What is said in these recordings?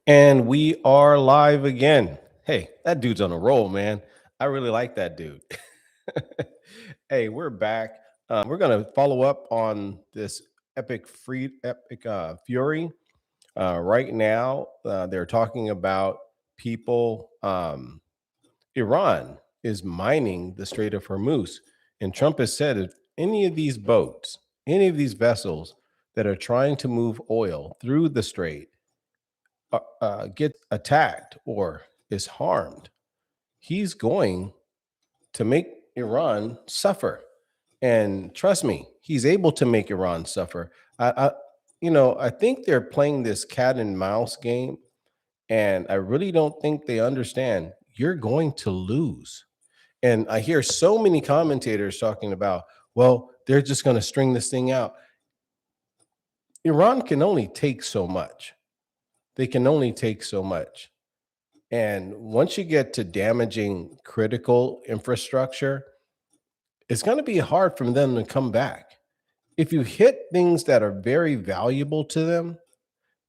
And we are live again. Hey, that dude's on a roll, man. I really like that dude. Hey, we're back. We're going to follow up on this epic fury. Right now, they're talking about people. Iran is mining the Strait of Hormuz. And Trump has said if any of these boats, any of these vessels that are trying to move oil through the strait, gets attacked or is harmed, he's going to make Iran suffer. And trust me, he's able to make Iran suffer. I think they're playing this cat and mouse game, and I really don't think they understand you're going to lose. And I hear so many commentators talking about, well, they're just going to string this thing out. Iran can only take so much. They can only take so much. And once you get to damaging critical infrastructure, it's going to be hard for them to come back. If you hit things that are very valuable to them,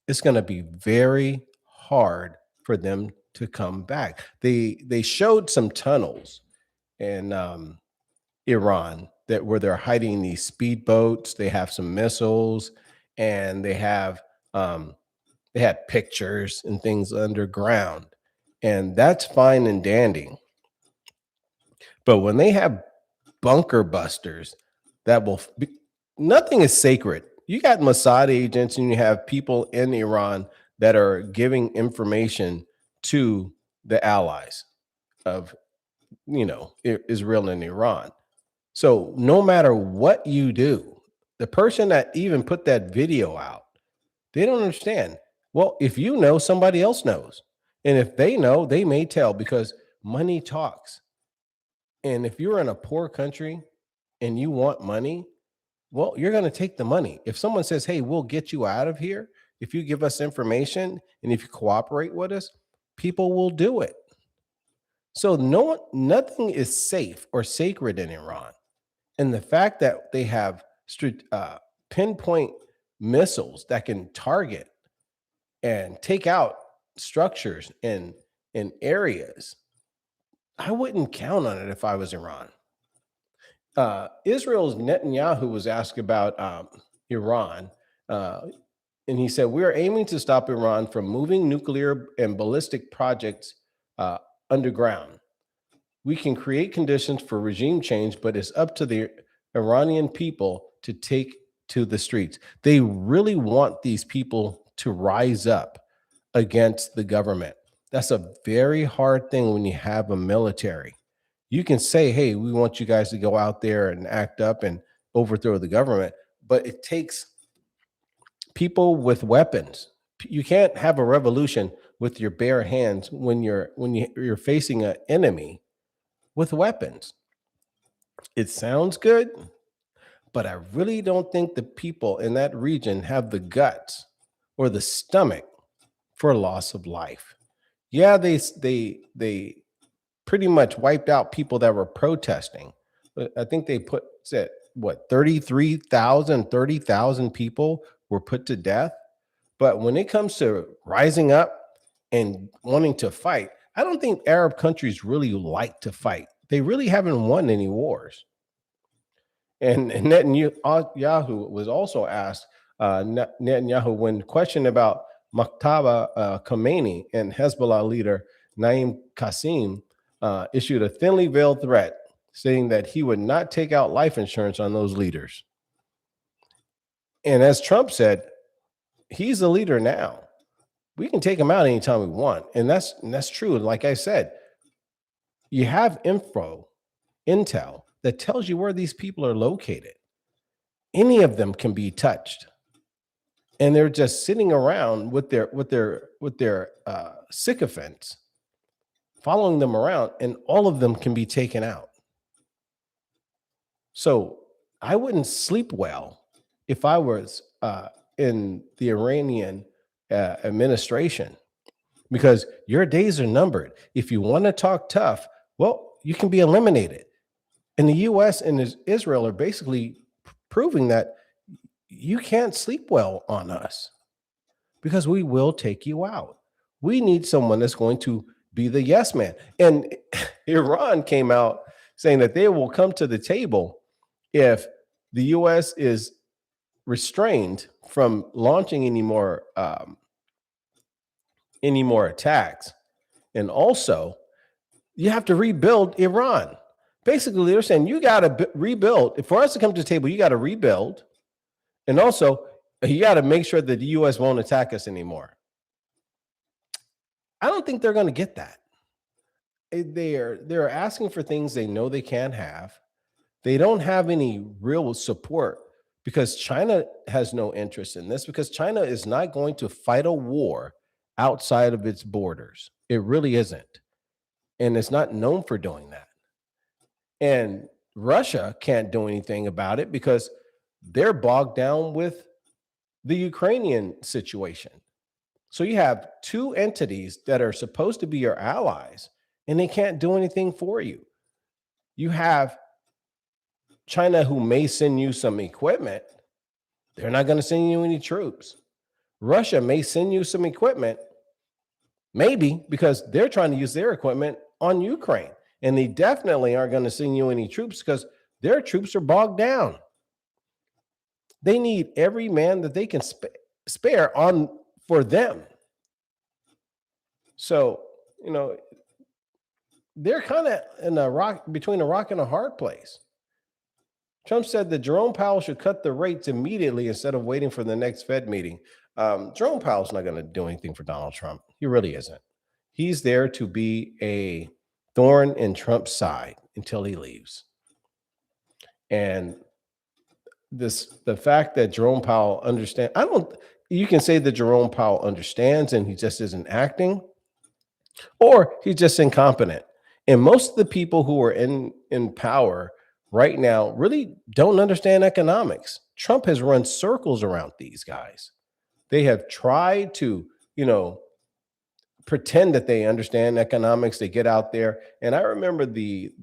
it's going to be very hard for them to come back. They showed some tunnels in Iran that where they're hiding these speedboats. They have some missiles, and they had pictures and things underground, and that's fine and dandy. But when they have bunker busters that will be, nothing is sacred. You got Mossad agents and you have people in Iran that are giving information to the allies of, Israel and Iran. So no matter what you do, the person that even put that video out, they don't understand. Well, if you know, somebody else knows. And if they know, they may tell, because money talks. And if you're in a poor country and you want money, well, you're going to take the money. If someone says, hey, we'll get you out of here if you give us information and if you cooperate with us, people will do it. So nothing is safe or sacred in Iran. And the fact that they have pinpoint missiles that can target and take out structures in areas, I wouldn't count on it if I was Iran. Israel's Netanyahu was asked about Iran, and he said, we are aiming to stop Iran from moving nuclear and ballistic projects underground. We can create conditions for regime change, but it's up to the Iranian people to take to the streets. They really want these people to rise up against the government. That's a very hard thing when you have a military. You can say, hey, we want you guys to go out there and act up and overthrow the government, but it takes people with weapons. You can't have a revolution with your bare hands when you're facing an enemy with weapons. It sounds good, but I really don't think the people in that region have the guts or the stomach for loss of life. Yeah, they pretty much wiped out people that were protesting. But I think they said what, 30,000 people were put to death. But when it comes to rising up and wanting to fight, I don't think Arab countries really like to fight. They really haven't won any wars. And Netanyahu was also asked, Netanyahu, when questioned about Muqtada Khamenei and Hezbollah leader Naim Qassem, issued a thinly veiled threat, saying that he would not take out life insurance on those leaders. And as Trump said, he's the leader now. We can take him out anytime we want. And that's true. Like I said, you have intel that tells you where these people are located. Any of them can be touched. And they're just sitting around with their sycophants, following them around, and all of them can be taken out. So I wouldn't sleep well if I was in the Iranian administration, because your days are numbered. If you want to talk tough, well, you can be eliminated. And the U.S. and Israel are basically proving that you can't sleep well on us, because we will take you out. We need someone that's going to be the yes man. And Iran came out saying that they will come to the table if the US is restrained from launching any more attacks. And also, you have to rebuild Iran. Basically, they're saying you got to rebuild. For us to come to the table, you got to rebuild. And also, you got to make sure that the US won't attack us anymore. I don't think they're going to get that. They're asking for things they know they can't have. They don't have any real support because China has no interest in this, because China is not going to fight a war outside of its borders. It really isn't. And it's not known for doing that. And Russia can't do anything about it because they're bogged down with the Ukrainian situation. So you have two entities that are supposed to be your allies, and they can't do anything for you. You have China, who may send you some equipment. They're not going to send you any troops. Russia may send you some equipment, maybe because they're trying to use their equipment on Ukraine. And they definitely aren't going to send you any troops because their troops are bogged down. They need every man that they can spare on for them. So, they're kind of in between a rock and a hard place. Trump said that Jerome Powell should cut the rates immediately instead of waiting for the next Fed meeting. Jerome Powell's not going to do anything for Donald Trump. He really isn't. He's there to be a thorn in Trump's side until he leaves. And the fact that Jerome Powell understands, you can say that Jerome Powell understands and he just isn't acting, or he's just incompetent. And most of the people who are in power right now really don't understand economics. Trump has run circles around these guys. They have tried to, pretend that they understand economics. They get out there. And I remember the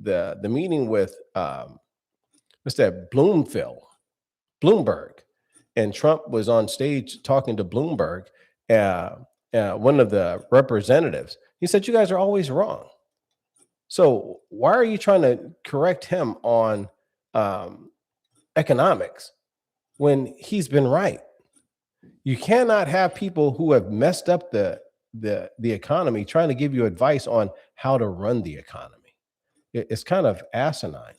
meeting with what's that, Bloomberg. And Trump was on stage talking to Bloomberg, one of the representatives. He said, "You guys are always wrong. So why are you trying to correct him on economics when he's been right?" You cannot have people who have messed up the economy trying to give you advice on how to run the economy. It's kind of asinine.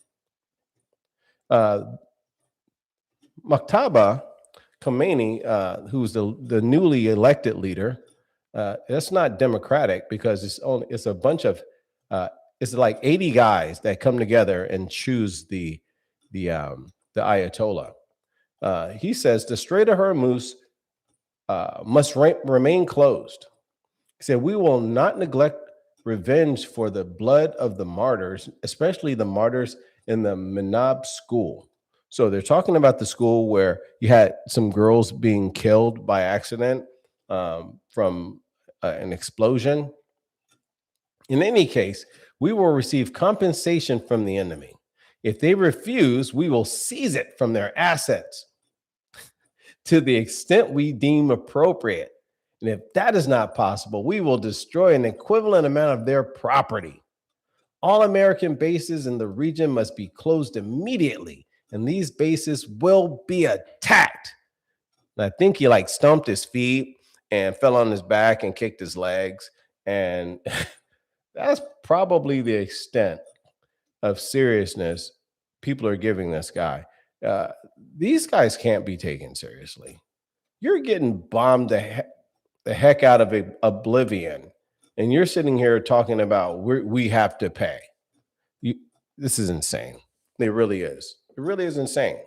Maktaba Khomeini, who's the newly elected leader, that's not democratic because it's a bunch of it's like 80 guys that come together and choose the Ayatollah. He says the Strait of Hormuz must remain closed. He said, "We will not neglect revenge for the blood of the martyrs, especially the martyrs in the Menab school." So they're talking about the school where you had some girls being killed by accident from an explosion. In any case, we will receive compensation from the enemy. If they refuse, we will seize it from their assets to the extent we deem appropriate. And if that is not possible, we will destroy an equivalent amount of their property. All American bases in the region must be closed immediately, and these bases will be attacked. And I think he stomped his feet and fell on his back and kicked his legs. And that's probably the extent of seriousness people are giving this guy. These guys can't be taken seriously. You're getting bombed the heck out of oblivion, and you're sitting here talking about we have to pay. This is insane. It really is. It really is insane.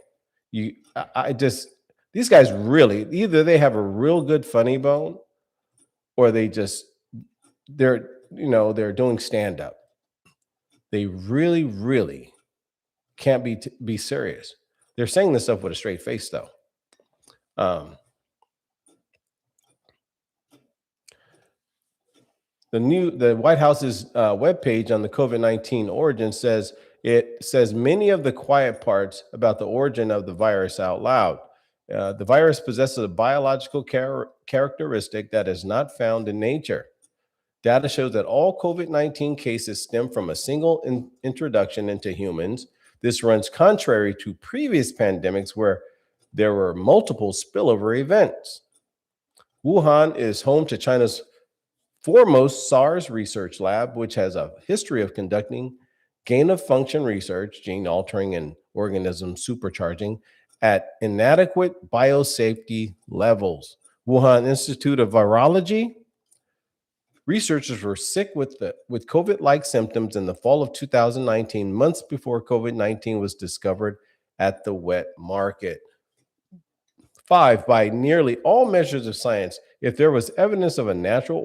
These guys really, either they have a real good funny bone, or they're doing stand up. They really, really can't be serious. They're saying this stuff with a straight face, though. The White House's webpage on the COVID-19 origin says many of the quiet parts about the origin of the virus out loud. The virus possesses a biological characteristic that is not found in nature. Data shows that all COVID-19 cases stem from a single introduction into humans. This runs contrary to previous pandemics where there were multiple spillover events. Wuhan is home to China's foremost SARS research lab, which has a history of conducting gain of function research, gene altering and organism supercharging, at inadequate biosafety levels. Wuhan Institute of Virology researchers were sick with COVID-like symptoms in the fall of 2019, months before COVID-19 was discovered at the wet market. 5, by nearly all measures of science, if there was evidence of a natural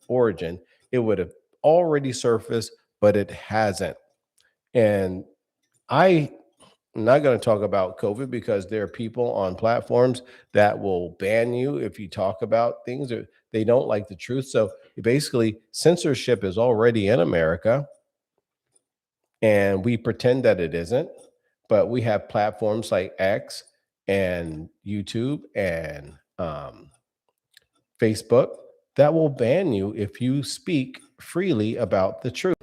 origin, it would have already surfaced, but it hasn't. And I'm not going to talk about COVID because there are people on platforms that will ban you if you talk about things or they don't like the truth. So basically, censorship is already in America, and we pretend that it isn't. But we have platforms like X and YouTube and Facebook that will ban you if you speak freely about the truth.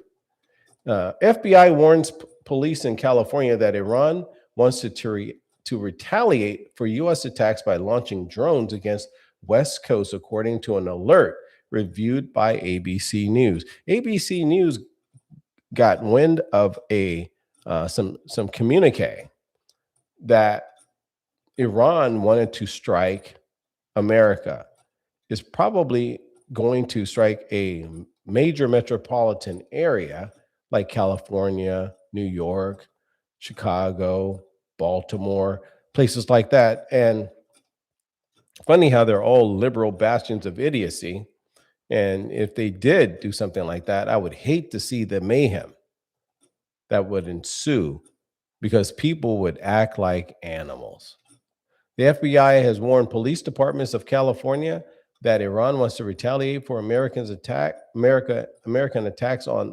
FBI warns police in California that Iran wants to retaliate for U.S. attacks by launching drones against West Coast, according to an alert reviewed by ABC News. ABC News got wind of some communique that Iran wanted to strike America, is probably going to strike a major metropolitan area like California, New York, Chicago, Baltimore, places like that. And funny how they're all liberal bastions of idiocy. And if they did do something like that, I would hate to see the mayhem that would ensue because people would act like animals. The FBI has warned police departments of California that Iran wants to retaliate for American attacks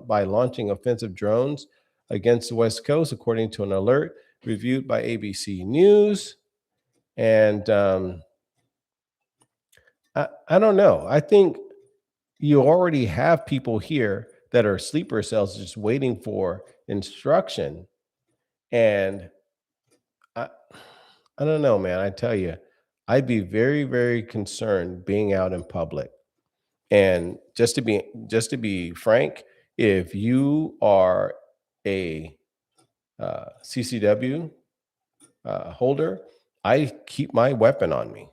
by launching offensive drones against the West Coast, according to an alert reviewed by ABC News. And I don't know. I think you already have people here that are sleeper cells just waiting for instruction. And I don't know, man. I tell you, I'd be very, very concerned being out in public. And just to be frank, if you are a CCW holder, I keep my weapon on me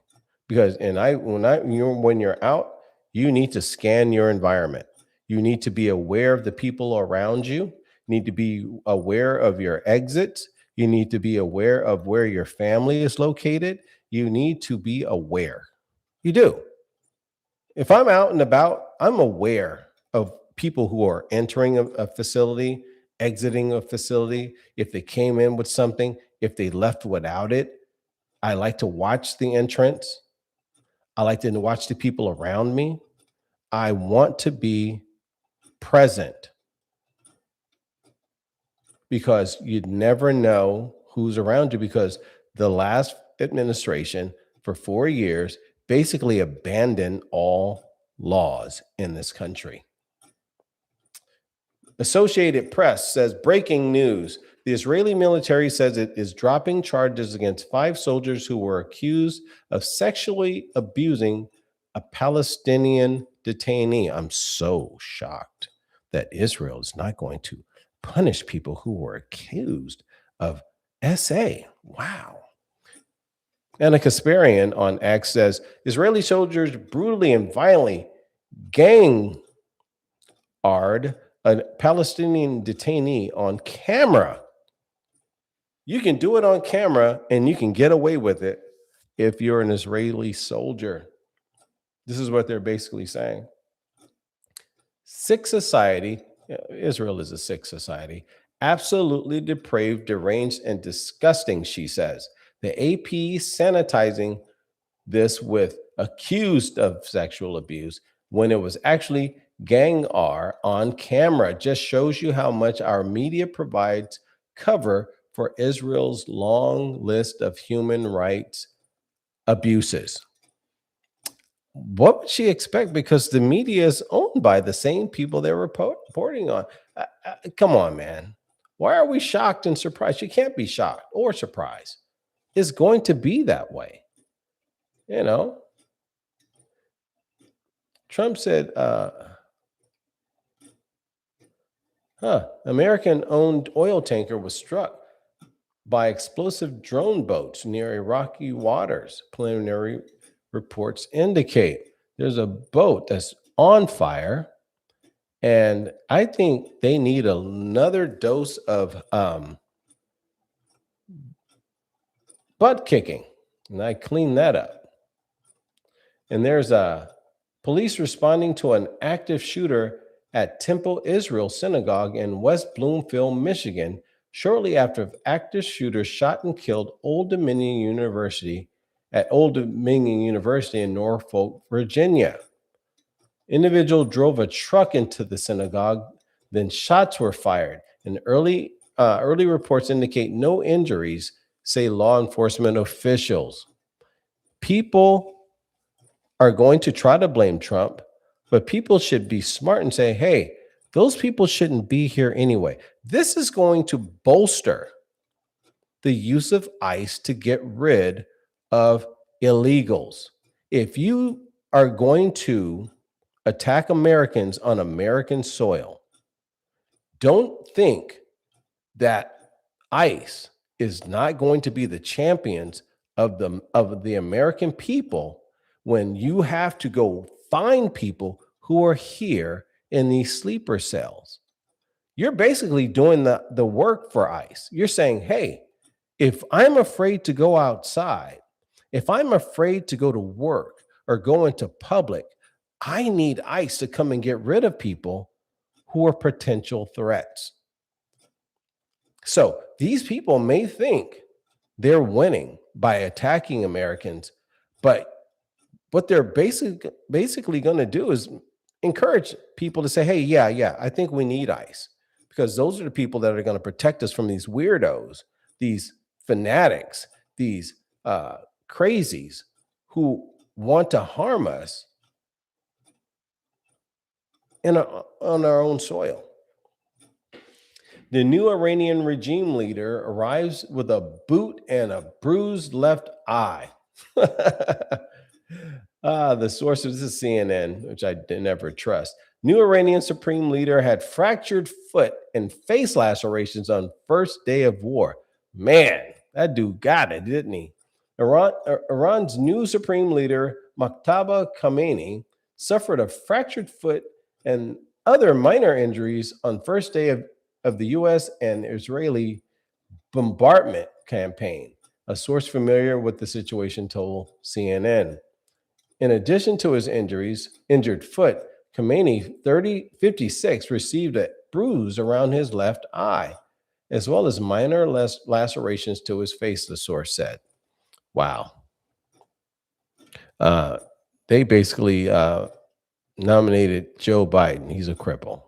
because when you're out, you need to scan your environment. You need to be aware of the people around you. You need to be aware of your exits. You need to be aware of where your family is located. You need to be aware. You do. If I'm out and about, I'm aware of people who are entering a facility, exiting a facility. If they came in with something, if they left without it, I like to watch the entrance. I like to watch the people around me. I want to be present because you'd never know who's around you, because the last administration for 4 years basically abandoned all laws in this country. Associated Press says, breaking news. The Israeli military says it is dropping charges against 5 soldiers who were accused of sexually abusing a Palestinian detainee. I'm so shocked that Israel is not going to punish people who were accused of SA. Wow. And a Kasparian on X says, Israeli soldiers brutally and violently gang a Palestinian detainee on camera. You can do it on camera and you can get away with it if you're an Israeli soldier. This is what they're basically saying. Sick society, Israel is a sick society, absolutely depraved, deranged, and disgusting, she says. The AP sanitizing this with accused of sexual abuse when it was actually gang R on camera. Just shows you how much our media provides cover for Israel's long list of human rights abuses. what would she expect? Because the media is owned by the same people they're reporting on. Come on, man. Why are we shocked and surprised? You can't be shocked or surprised. It's going to be that way. You know, Trump said, American owned oil tanker was struck by explosive drone boats near Iraqi waters. Preliminary reports indicate there's a boat that's on fire. And I think they need another dose of butt kicking. And I clean that up. And there's police responding to an active shooter at Temple Israel Synagogue in West Bloomfield, Michigan, shortly after active shooters shot and killed Old Dominion University in Norfolk, Virginia. Individual drove a truck into the synagogue, then shots were fired. And early reports indicate no injuries, say law enforcement officials. People are going to try to blame Trump, but people should be smart and say, hey, those people shouldn't be here anyway. This is going to bolster the use of ICE to get rid of illegals. If you are going to attack Americans on American soil, don't think that ICE is not going to be the champions of the American people when you have to go find people who are here in these sleeper cells. You're basically doing the work for ICE. You're saying, hey, if I'm afraid to go outside, if I'm afraid to go to work or go into public, I need ICE to come and get rid of people who are potential threats. So these people may think they're winning by attacking Americans, but what they're basically going to do is encourage people to say, hey, yeah, I think we need ICE, because those are the people that are going to protect us from these weirdos, these fanatics, these crazies who want to harm us on our own soil. The new Iranian regime leader arrives with a boot and a bruised left eye. The source of this is CNN, which I never trust. New Iranian supreme leader had fractured foot and face lacerations on first day of war. Man, that dude got it, didn't he? Iran's new supreme leader, Muqtada Khamenei, suffered a fractured foot and other minor injuries on first day of the U.S. and Israeli bombardment campaign. A source familiar with the situation told CNN. In addition to his injured foot, Khamenei, 56, received a bruise around his left eye, as well as minor lacerations to his face, the source said. Wow. They basically nominated Joe Biden. He's a cripple.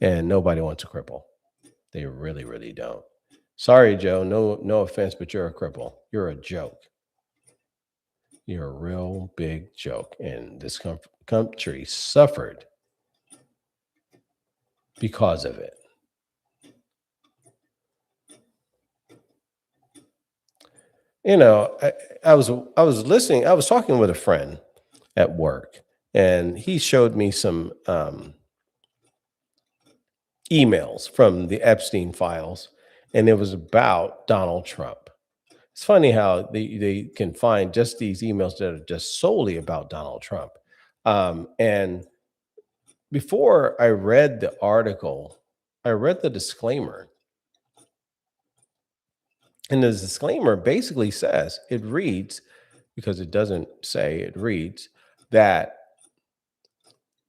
And nobody wants a cripple. They really, really don't. Sorry, Joe. No offense, but you're a cripple. You're a joke. You're a real big joke. And this country suffered because of it. You know, I was listening. I was talking with a friend at work, and he showed me some emails from the Epstein files, and it was about Donald Trump. It's funny how they can find just these emails that are just solely about Donald Trump. And before I read the article, I read the disclaimer. And the disclaimer basically says, it reads, because it doesn't say, it reads that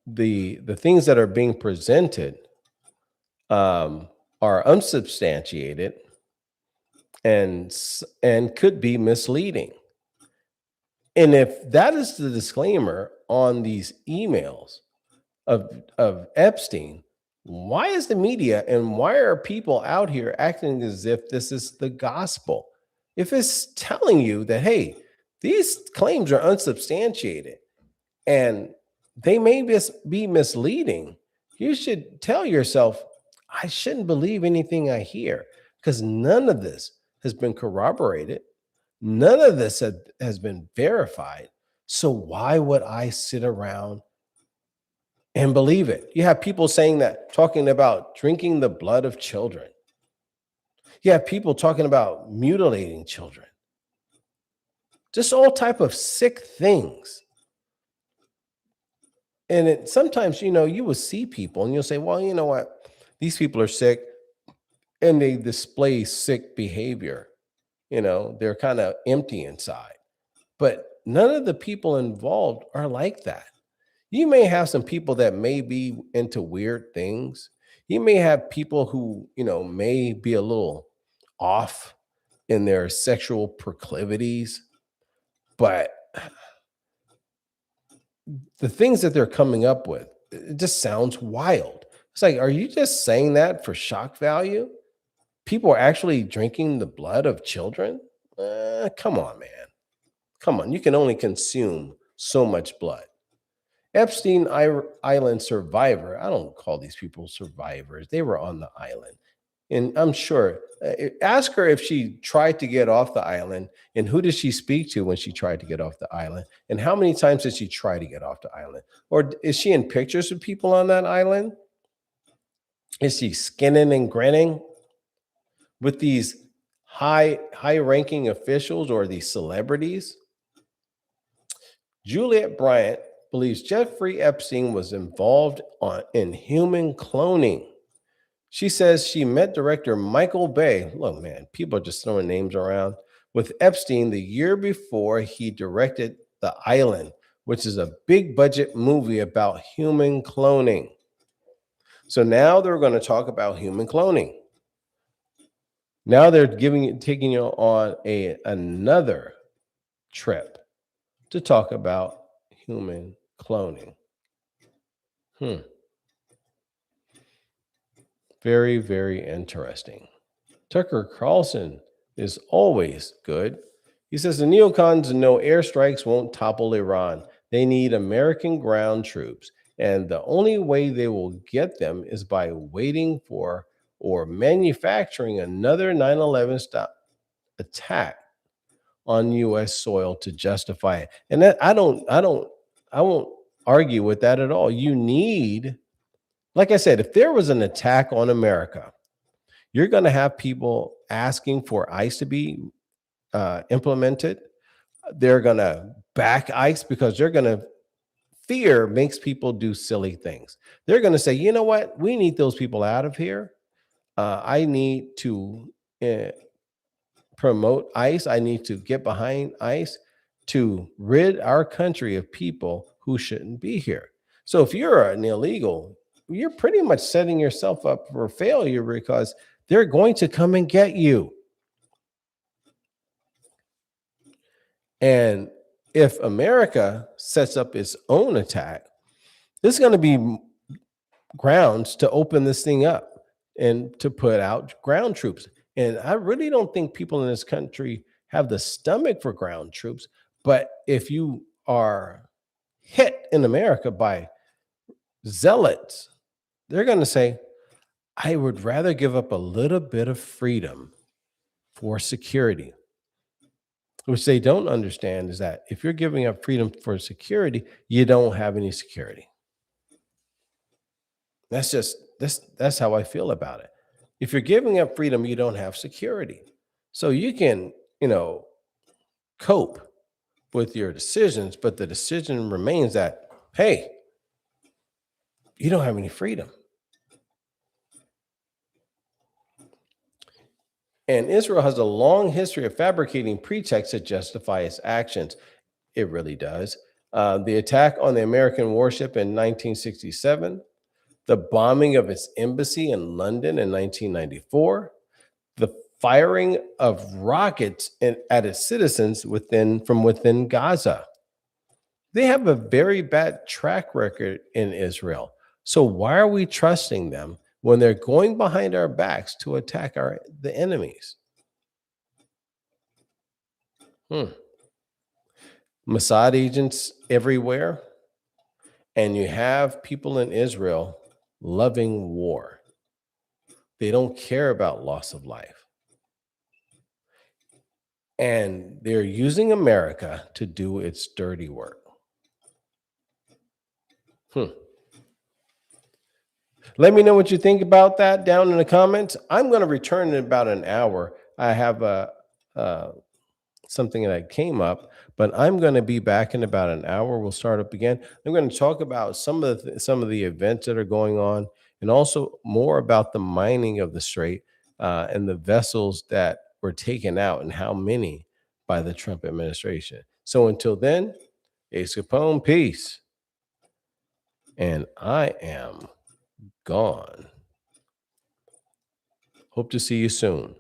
the things that are being presented are unsubstantiated and could be misleading. And if that is the disclaimer on these emails of Epstein, why is the media and why are people out here acting as if this is the gospel? If it's telling you that, hey, these claims are unsubstantiated, and they may be misleading. You should tell yourself, I shouldn't believe anything I hear, because none of this has been corroborated. None of this has been verified. So why would I sit around and believe it? You have people saying that, talking about drinking the blood of children. You have people talking about mutilating children. Just all type of sick things. And sometimes, you will see people and you'll say, well, you know what? These people are sick and they display sick behavior. They're kind of empty inside. But none of the people involved are like that. You may have some people that may be into weird things. You may have people who, may be a little off in their sexual proclivities, but the things that they're coming up with, it just sounds wild. It's like, are you just saying that for shock value? People are actually drinking the blood of children? Come on, man. Come on. You can only consume so much blood. Epstein Island survivor. I don't call these people survivors. They were on the island. And I'm sure, ask her if she tried to get off the island, and who did she speak to when she tried to get off the island? And how many times did she try to get off the island? Or is she in pictures of people on that island? Is she skinning and grinning with these high-ranking officials or these celebrities? Juliet Bryant believes Jeffrey Epstein was involved in human cloning. She says she met director Michael Bay. Look, man, people are just throwing names around. With Epstein the year before he directed The Island, which is a big budget movie about human cloning. So now they're going to talk about human cloning. Now they're taking you on another trip to talk about human cloning. Very, very interesting. Tucker Carlson is always good. He says the neocons know airstrikes won't topple Iran. They need American ground troops. And the only way they will get them is by waiting for or manufacturing another 9/11 attack on U.S. soil to justify it. And that I won't argue with that at all. You need, like I said, if there was an attack on America, you're going to have people asking for ICE to be implemented. They're going to back ICE because they're going to fear makes people do silly things. They're going to say, you know what? We need those people out of here. I need to promote ICE. I need to get behind ICE to rid our country of people who shouldn't be here. So if you're an illegal, you're pretty much setting yourself up for failure because they're going to come and get you. And if America sets up its own attack, there's going to be grounds to open this thing up and to put out ground troops. And I really don't think people in this country have the stomach for ground troops. But if you are hit in America by zealots, they're going to say, I would rather give up a little bit of freedom for security. Which they don't understand is that if you're giving up freedom for security, you don't have any security. That's how I feel about it. If you're giving up freedom, you don't have security. So you can, cope with your decisions, but the decision remains that, hey, you don't have any freedom. And Israel has a long history of fabricating pretexts to justify its actions. It really does. The attack on the American warship in 1967, the bombing of its embassy in London in 1994, the firing of rockets at its citizens from within Gaza. They have a very bad track record in Israel. So why are we trusting them when they're going behind our backs to attack the enemies? Mossad agents everywhere. And you have people in Israel loving war. They don't care about loss of life. And they're using America to do its dirty work. Let me know what you think about that down in the comments. I'm going to return in about an hour. I have uh, something that came up, but I'm going to be back in about an hour. We'll start up again. I'm going to talk about some of the events that are going on, and also more about the mining of the strait and the vessels that were taken out and how many by the Trump administration. So until then, it's Capone, peace, and I am gone. Hope to see you soon.